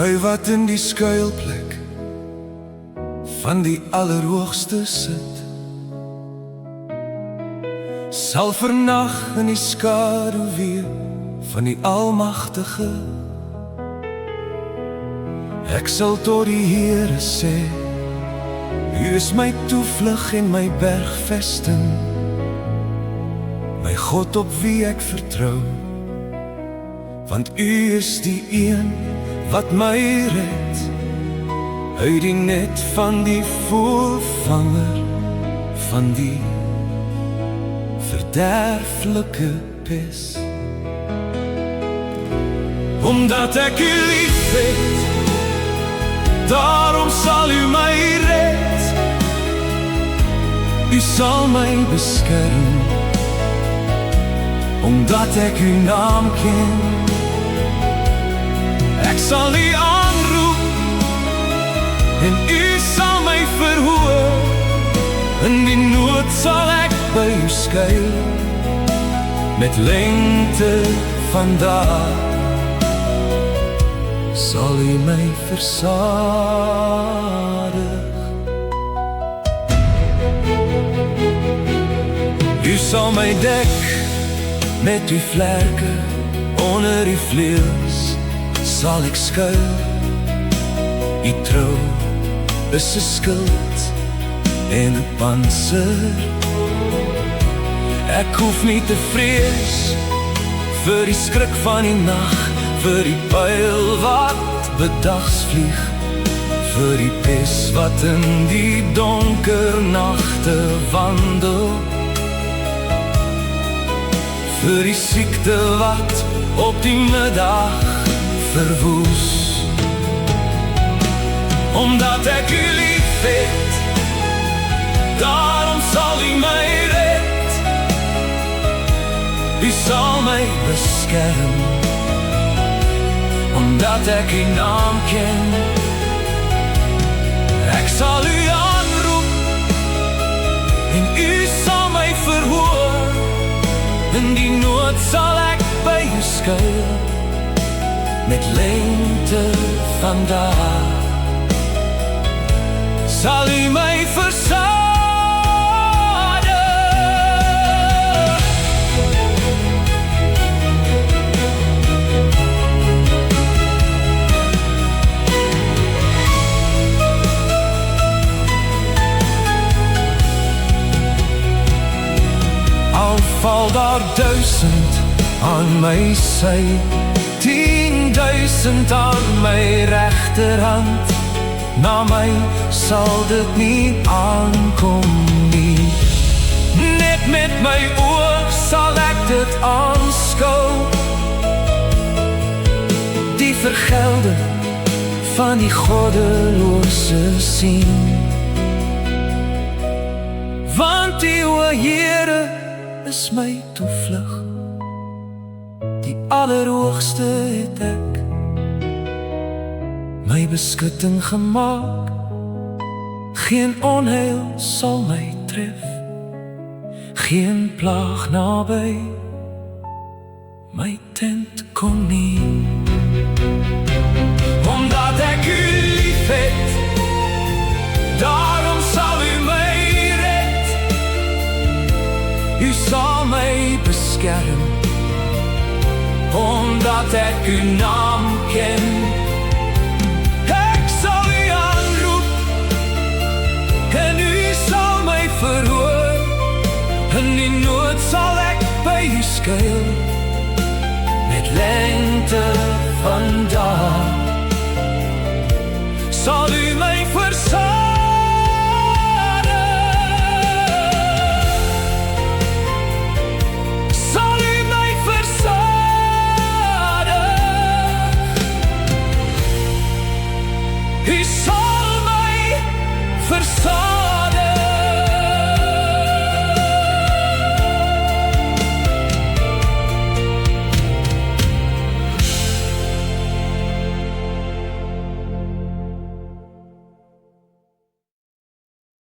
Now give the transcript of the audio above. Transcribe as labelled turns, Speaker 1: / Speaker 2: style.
Speaker 1: Hy wat in die skuilplek van die Allerhoogste sit, sal vernag in die skadu weer van die Almagtige. Ek sal tot die Here sê, U is my toevlug en my bergvesting, my God op wie ek vertrou, want U is die een wat my red uit die net van die voelvanger van die verderflike pes. Omdat ek U lief het, daarom sal U my red. U sal my beskerm, omdat ek U naam ken. Ek sal U aanroep en U sal my verhoor. In die nood sal ek by U skuil, met lengte van dae sal U my versadig. U sal my dek met U vlerke, onder U vleuels sal ek skuil. U trou is 'n skild en 'n pantser. Ek hoef nie te vrees vir die skrik van die nag, vir die pyl wat bedags vlieg, vir die pes wat in die donker nagte wandel, vir die siekte wat op die middag verwoes. Omdat ek U lief het, daarom sal U my red. U sal my beskerm, omdat ek U naam ken. Ek sal U aanroep en U sal my verhoor. In die nood sal ek by U skuil, met lengte van dae sal U my versadig. Al val daar 1000 aan my sy, 10.000 aan my regterhand, na my sal dit nie aankom nie. Net met my oog sal ek dit aanskou, die vergelding van die goddelose sien. Want die o Here is my toevlug, die Allerhoogste het ek my beskutting gemaak. Geen onheil sal my tref, geen plaag naby my tent kom nie. Omdat ek U lief het, daarom sal U my red. U sal my beskerm, omdat ek U naam ken.